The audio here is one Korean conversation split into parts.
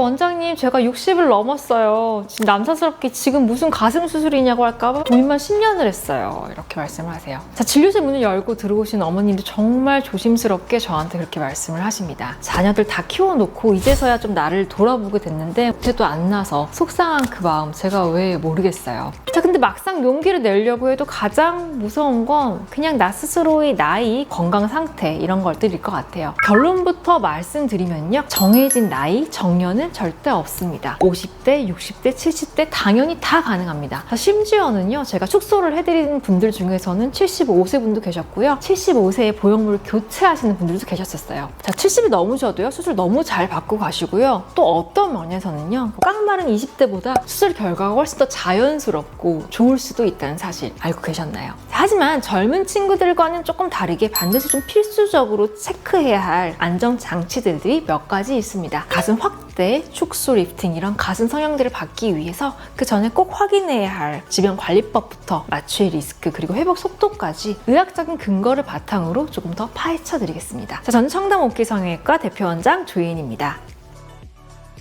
원장님 제가 60을 넘었어요. 지금 남사스럽게 지금 무슨 가슴 수술이냐고 할까봐 고민만 10년을 했어요. 이렇게 말씀을 하세요. 자, 진료실 문을 열고 들어오신 어머님도 정말 조심스럽게 저한테 그렇게 말씀을 하십니다. 자녀들 다 키워놓고 이제서야 좀 나를 돌아보게 됐는데 그때도 안 나서 속상한 그 마음 제가 왜 모르겠어요. 자, 근데 막상 용기를 내려고 해도 가장 무서운 건 그냥 나 스스로의 나이, 건강 상태 이런 것들일 것 같아요. 결론부터 말씀드리면요. 정해진 나이, 정년은 절대 없습니다. 50대, 60대, 70대 당연히 다 가능합니다. 심지어는요. 제가 축소를 해드리는 분들 중에서는 75세 분도 계셨고요. 75세에 보형물 교체하시는 분들도 계셨었어요. 자, 70이 넘으셔도요. 수술 너무 잘 받고 가시고요. 또 어떤 면에서는요. 깡마른 20대보다 수술 결과가 훨씬 더 자연스럽고 좋을 수도 있다는 사실 알고 계셨나요? 하지만 젊은 친구들과는 조금 다르게 반드시 좀 필수적으로 체크해야 할 안전장치들이 몇 가지 있습니다. 가슴 확대, 축소 리프팅 이런 가슴 성형들을 받기 위해서 그 전에 꼭 확인해야 할 질병관리법부터 마취의 리스크 그리고 회복 속도까지 의학적인 근거를 바탕으로 조금 더 파헤쳐 드리겠습니다. 자, 저는 청담옥기성형외과 대표원장 조혜인입니다.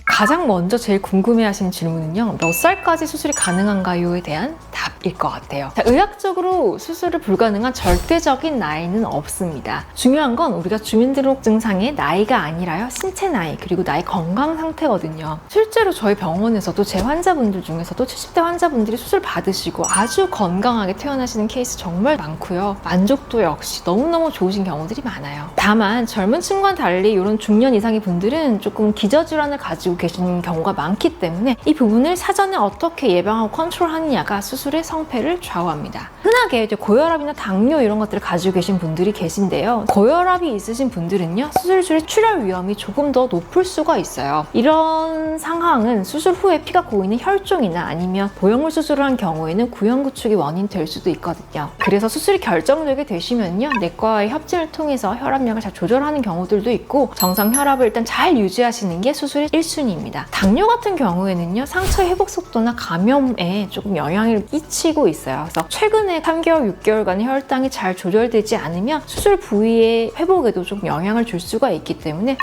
가장 먼저 제일 궁금해하시는 질문은요. 몇 살까지 수술이 가능한가요에 대한 답일 것 같아요. 자, 의학적으로 수술을 불가능한 절대적인 나이는 없습니다. 중요한 건 우리가 주민등록증상의 나이가 아니라요. 신체 나이 그리고 나의 건강 상태거든요. 실제로 저희 병원에서도 제 환자분들 중에서도 70대 환자분들이 수술 받으시고 아주 건강하게 퇴원하시는 케이스 정말 많고요. 만족도 역시 너무너무 좋으신 경우들이 많아요. 다만 젊은 층과는 달리 이런 중년 이상의 분들은 조금 기저질환을 가지고 계시는 경우가 많기 때문에 이 부분을 사전에 어떻게 예방하고 컨트롤하느냐가 수술의 성패를 좌우합니다. 흔하게 이제 고혈압이나 당뇨 이런 것들을 가지고 계신 분들이 계신데요. 고혈압이 있으신 분들은요. 수술 중에 출혈 위험이 조금 더 높을 수가 있어요. 이런 상황은 수술 후에 피가 고이는 혈종이나 아니면 보형물 수술을 한 경우에는 구형구축이 원인 될 수도 있거든요. 그래서 수술이 결정되게 되시면요. 내과와의 협진을 통해서 혈압량을 잘 조절하는 경우들도 있고 정상 혈압을 일단 잘 유지하시는 게 수술의 1순위입니다. 당뇨 같은 경우에는요. 상처 회복 속도나 감염에 조금 영향을 끼치고 있어요. 그래서 최근에 3개월, 6개월간의 혈당이 잘 조절되지 않으면 수술 부위의 회복에도 좀 영향을 줄 수가 있기 때문에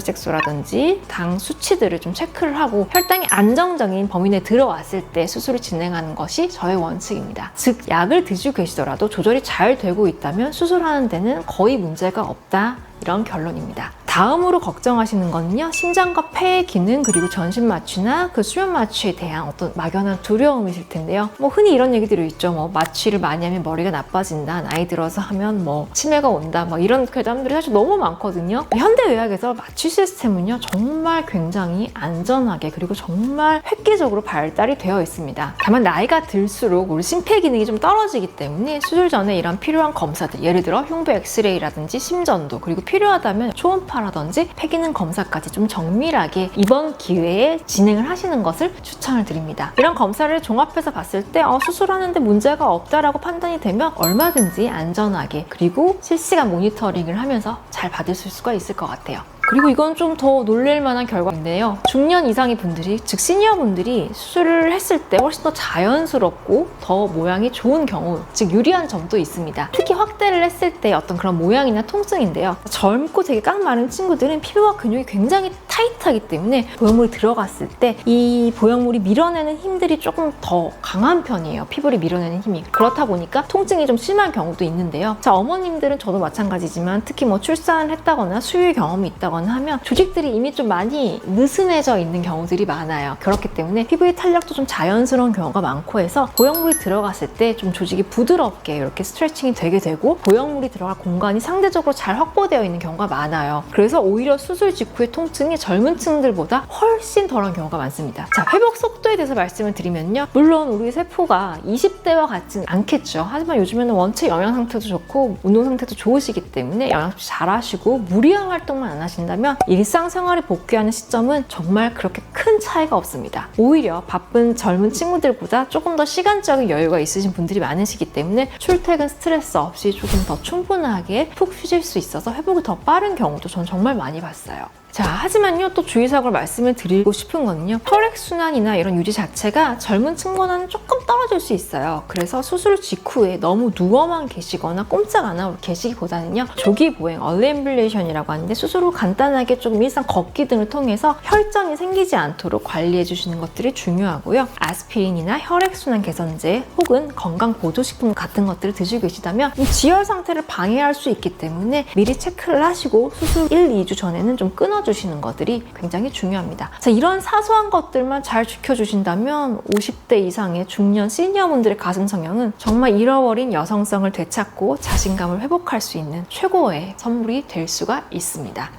당화혈색소라든지 당 수치들을 좀 체크를 하고 혈당이 안정적인 범위 내에 들어왔을 때 수술을 진행하는 것이 저의 원칙입니다. 즉 약을 드시고 계시더라도 조절이 잘 되고 있다면 수술하는 데는 거의 문제가 없다. 이런 결론입니다. 다음으로 걱정하시는 거는요. 심장과 폐의 기능 그리고 전신 마취나 그 수면 마취에 대한 어떤 막연한 두려움이실 텐데요. 흔히 이런 얘기들이 있죠. 마취를 많이 하면 머리가 나빠진다. 나이 들어서 하면 치매가 온다. 이런 괴담들이 사실 너무 많거든요. 현대의학에서 마취 시스템은요. 정말 굉장히 안전하게 그리고 정말 획기적으로 발달이 되어 있습니다. 다만 나이가 들수록 우리 심폐 기능이 좀 떨어지기 때문에 수술 전에 이런 필요한 검사들 예를 들어 흉부 엑스레이라든지 심전도 그리고 필요하다면 초음파라든지 폐기능 검사까지 좀 정밀하게 이번 기회에 진행을 하시는 것을 추천을 드립니다. 이런 검사를 종합해서 봤을 때 수술하는데 문제가 없다라고 판단이 되면 얼마든지 안전하게 그리고 실시간 모니터링을 하면서 잘 받으실 수가 있을 것 같아요. 그리고 이건 좀 더 놀랄 만한 결과인데요. 중년 이상의 분들이, 즉 시니어분들이 수술을 했을 때 훨씬 더 자연스럽고 더 모양이 좋은 경우, 즉 유리한 점도 있습니다. 특히 확대를 했을 때 어떤 그런 모양이나 통증인데요. 젊고 되게 깡마른 친구들은 피부와 근육이 굉장히 타이트하기 때문에 보형물이 들어갔을 때 이 보형물이 밀어내는 힘들이 조금 더 강한 편이에요. 피부를 밀어내는 힘이. 그렇다 보니까 통증이 좀 심한 경우도 있는데요. 자, 어머님들은 저도 마찬가지지만 특히 출산을 했다거나 수유 경험이 있다거나 하면 조직들이 이미 좀 많이 느슨해져 있는 경우들이 많아요. 그렇기 때문에 피부의 탄력도 좀 자연스러운 경우가 많고 해서 보형물이 들어갔을 때 좀 조직이 부드럽게 이렇게 스트레칭이 되게 되고 보형물이 들어갈 공간이 상대적으로 잘 확보되어 있는 경우가 많아요. 그래서 오히려 수술 직후의 통증이 젊은 층들보다 훨씬 덜한 경우가 많습니다. 자, 회복 속도에 대해서 말씀을 드리면요. 물론 우리 세포가 20대와 같지는 않겠죠. 하지만 요즘에는 원체 영양 상태도 좋고 운동 상태도 좋으시기 때문에 영양 섭취 잘 하시고 무리한 활동만 안 하신다면 일상생활에 복귀하는 시점은 정말 그렇게 큰 차이가 없습니다. 오히려 바쁜 젊은 친구들보다 조금 더 시간적인 여유가 있으신 분들이 많으시기 때문에 출퇴근 스트레스 없이 조금 더 충분하게 푹 쉬실 수 있어서 회복이 더 빠른 경우도 전 정말 많이 봤어요. 자, 하지만요, 또 주의사항을 말씀을 드리고 싶은 거는요, 혈액순환이나 이런 유지 자체가 젊은 층보다는 조금 떨어질 수 있어요. 그래서 수술 직후에 너무 누워만 계시거나 꼼짝 안 하고 계시기보다는요, 조기 보행, 얼리 앰뷸레이션이라고 하는데 수술 후 간단하게 조금 일상 걷기 등을 통해서 혈전이 생기지 않도록 관리해 주시는 것들이 중요하고요. 아스피린이나 혈액순환 개선제 혹은 건강보조식품 같은 것들을 드시고 계시다면 이 지혈 상태를 방해할 수 있기 때문에 미리 체크를 하시고 수술 1, 2주 전에는 좀 끊어주시는 것들이 굉장히 중요합니다. 자, 이런 사소한 것들만 잘 지켜주신다면 50대 이상의 중년 시니어분들의 가슴 성형은 정말 잃어버린 여성성을 되찾고 자신감을 회복할 수 있는 최고의 선물이 될 수가 있습니다.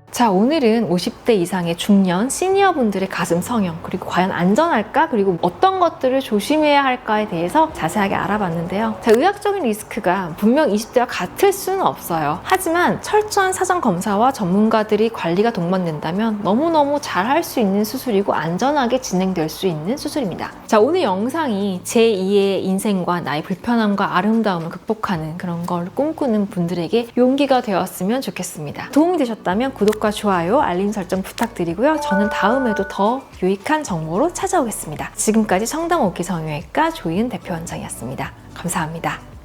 자, 오늘은 50대 이상의 중년 시니어분들의 가슴 성형, 그리고 과연 안전할까? 그리고 어떤 것들을 조심해야 할까에 대해서 자세하게 알아봤는데요. 자, 의학적인 리스크가 분명 20대와 같을 수는 없어요. 하지만 철저한 사전 검사와 전문가들이 관리가 동반된다면 너무너무 잘 할 수 있는 수술이고 안전하게 진행될 수 있는 수술입니다. 자, 오늘 영상이 제2의 인생과 나의 불편함과 아름다움을 극복하는 그런 걸 꿈꾸는 분들에게 용기가 되었으면 좋겠습니다. 도움이 되셨다면 구독과 좋아요, 알림 설정 부탁드리고요. 저는 다음에도 더 유익한 정보로 찾아오겠습니다. 지금까지 성당 오기 성형외과 조희은 대표원장이었습니다. 감사합니다.